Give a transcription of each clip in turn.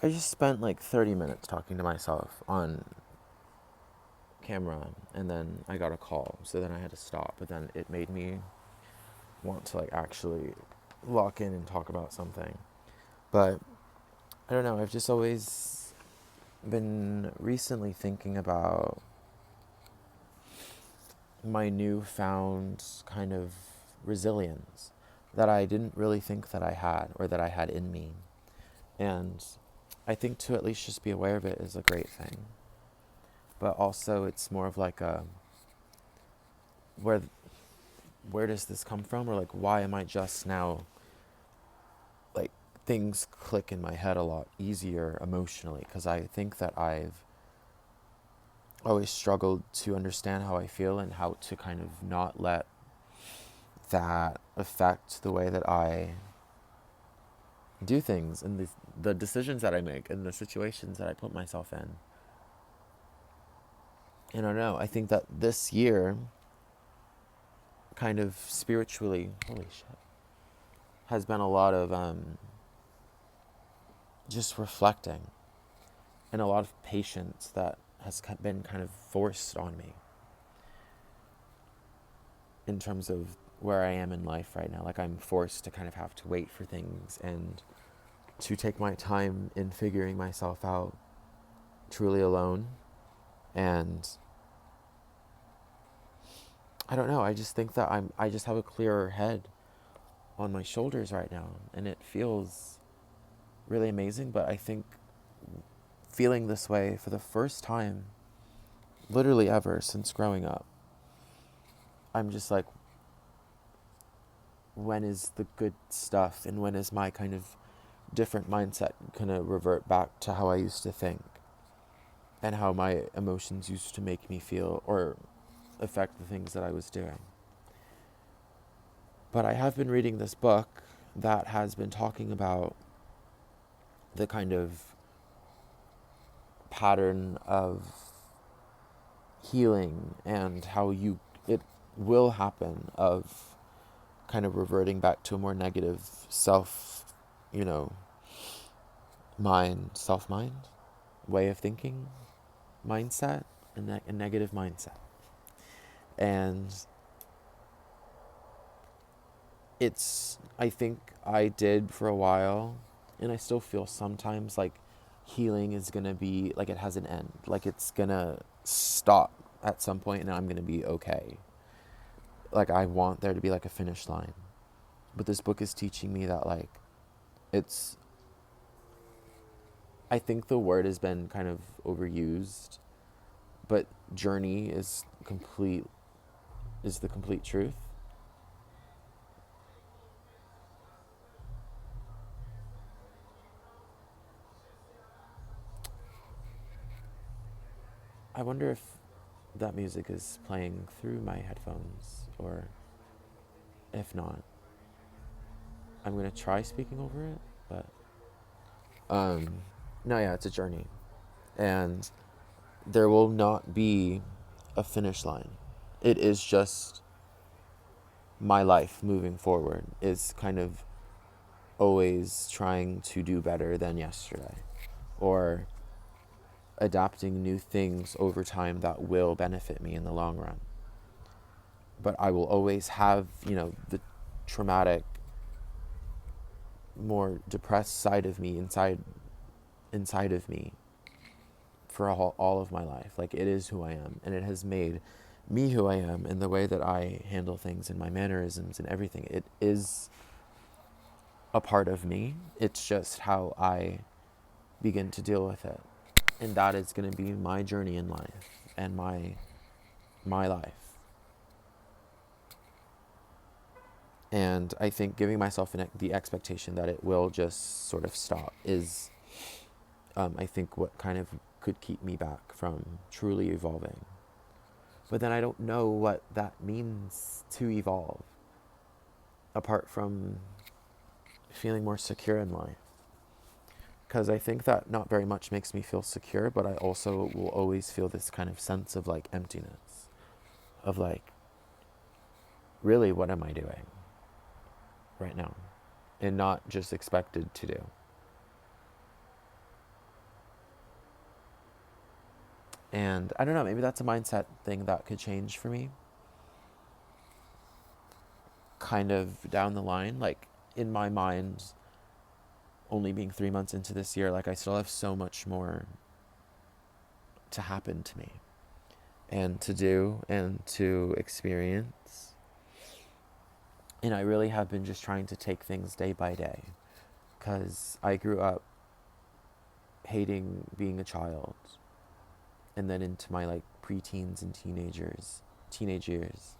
I just spent like 30 minutes talking to myself on camera, and then I got a call, so then I had to stop, but then it made me want to like actually lock in and talk about something. But I don't know, I've just always been recently thinking about my newfound kind of resilience that I didn't really think that I had, or that I had in me. And I think to at least just be aware of it is a great thing. But also it's more of like a where where does this come from, or like why am I just now, like, things click in my head a lot easier emotionally, because I think that I've always struggled to understand how I feel and how to kind of not let that affect the way that I do things, and the decisions that I make and the situations that I put myself in. And I don't know, I think that this year, kind of spiritually, holy shit, has been a lot of just reflecting, and a lot of patience that has been kind of forced on me in terms of where I am in life right now. Like, I'm forced to kind of have to wait for things and to take my time in figuring myself out truly alone. And I don't know, I just think that I just have a clearer head on my shoulders right now, and it feels really amazing. But I think feeling this way for the first time literally ever since growing up, I'm just like, when is the good stuff, and when is my kind of different mindset gonna revert back to how I used to think, and how my emotions used to make me feel or affect the things that I was doing. But I have been reading this book that has been talking about the kind of pattern of healing, and how it will happen, of kind of reverting back to a more negative self, you know, self mind, way of thinking, mindset, a negative mindset. And I think I did for a while, and I still feel sometimes like healing is gonna be like, it has an end, like it's gonna stop at some point and I'm gonna be okay. Like, I want there to be like a finish line. But this book is teaching me that, like, it's, I think the word has been kind of overused, but journey is the complete truth. I wonder if that music is playing through my headphones, or if not, I'm gonna try speaking over it. But um, no, yeah, it's a journey, and there will not be a finish line. It is just my life moving forward is kind of always trying to do better than yesterday, or adapting new things over time that will benefit me in the long run. But I will always have, the traumatic, more depressed side of me inside of me for all of my life. Like, it is who I am, and it has made me who I am in the way that I handle things and my mannerisms and everything. It is a part of me. It's just how I begin to deal with it. And that is going to be my journey in life, and my life. And I think giving myself the expectation that it will just sort of stop is, I think, what kind of could keep me back from truly evolving. But then I don't know what that means to evolve, apart from feeling more secure in life. Because I think that not very much makes me feel secure, but I also will always feel this kind of sense of like emptiness, of like, really, what am I doing right now? And not just expected to do. And I don't know, maybe that's a mindset thing that could change for me kind of down the line. Like, in my mind, only being 3 months into this year, like, I still have so much more to happen to me and to do and to experience. And I really have been just trying to take things day by day, because I grew up hating being a child, and then into my like preteens and teenage years.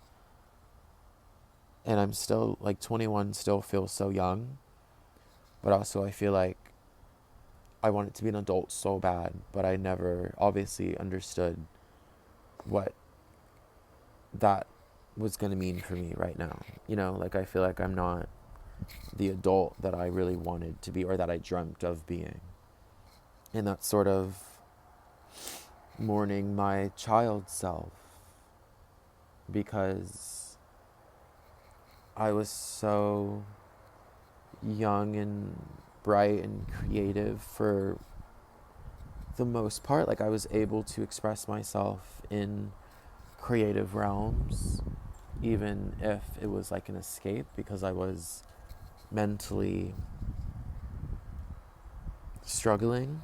And I'm still like 21, still feels so young, but also I feel like I wanted to be an adult so bad, but I never obviously understood what that was going to mean for me right now. Like, I feel like I'm not the adult that I really wanted to be, or that I dreamt of being. And that's sort of mourning my child self, because I was so young and bright and creative for the most part. Like, I was able to express myself in creative realms, even if it was like an escape, because I was mentally struggling.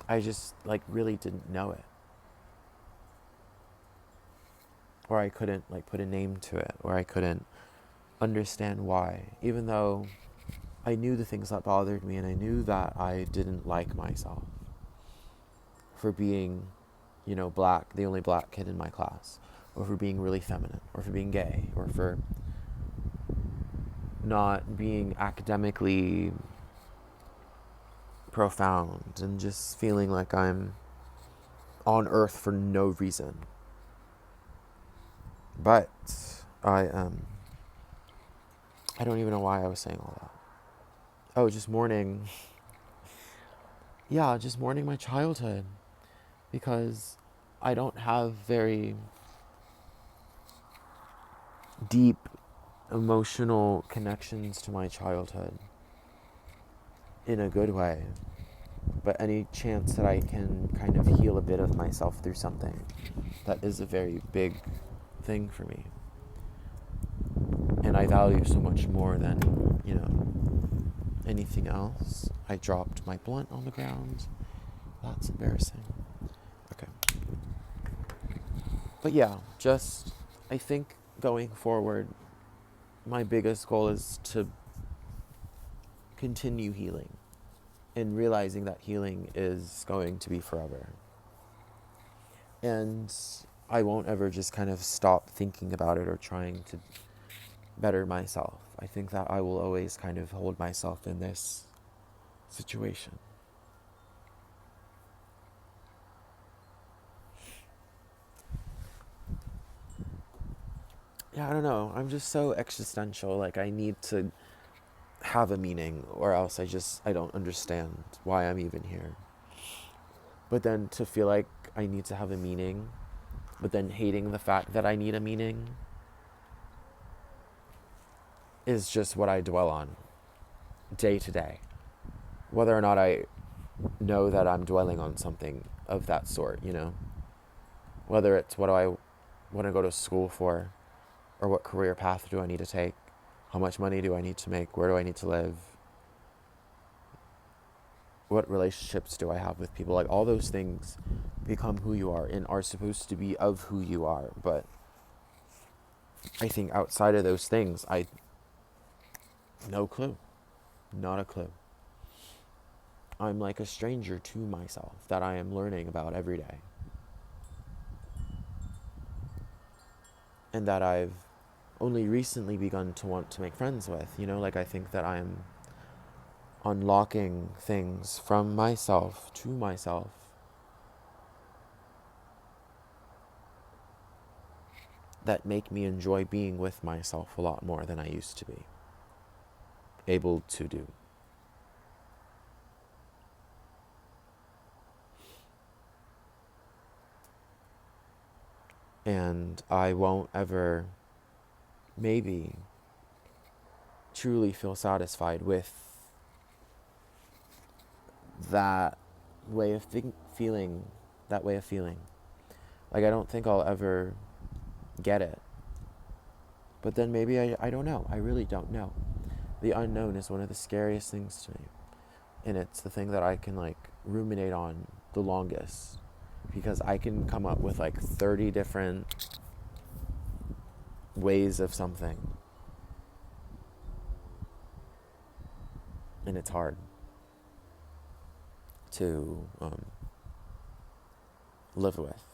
I just like really didn't know it, or I couldn't like put a name to it, or I couldn't understand why, even though I knew the things that bothered me, and I knew that I didn't like myself for being, black, the only black kid in my class, or for being really feminine, or for being gay, or for not being academically profound, and just feeling like I'm on earth for no reason. But I don't even know why I was saying all that. Oh, just mourning. Yeah, just mourning my childhood, because I don't have very deep emotional connections to my childhood in a good way. But any chance that I can kind of heal a bit of myself through something, that is a very big thing for me. And I value so much more than, anything else. I dropped my blunt on the ground. That's embarrassing. Okay. But yeah, just, I think going forward, my biggest goal is to continue healing, and realizing that healing is going to be forever. And I won't ever just kind of stop thinking about it or trying to better myself. I think that I will always kind of hold myself in this situation. Yeah, I don't know. I'm just so existential. Like, I need to have a meaning, or else I don't understand why I'm even here. But then to feel like I need to have a meaning, but then hating the fact that I need a meaning, is just what I dwell on day to day. Whether or not I know that I'm dwelling on something of that sort, Whether it's what do I want to go to school for, or what career path do I need to take, how much money do I need to make, where do I need to live, what relationships do I have with people. Like, all those things become who you are and are supposed to be of who you are. But I think outside of those things, no clue. Not a clue. I'm like a stranger to myself that I am learning about every day. And that I've only recently begun to want to make friends with. Like, I think that I'm unlocking things from myself to myself that make me enjoy being with myself a lot more than I used to be able to do. And I won't ever, maybe, truly feel satisfied with that way of feeling, that way of feeling. Like, I don't think I'll ever get it. But then maybe I don't know. I really don't know. The unknown is one of the scariest things to me. And it's the thing that I can, like, ruminate on the longest. Because I can come up with, like, 30 different ways of something. And it's hard to live with.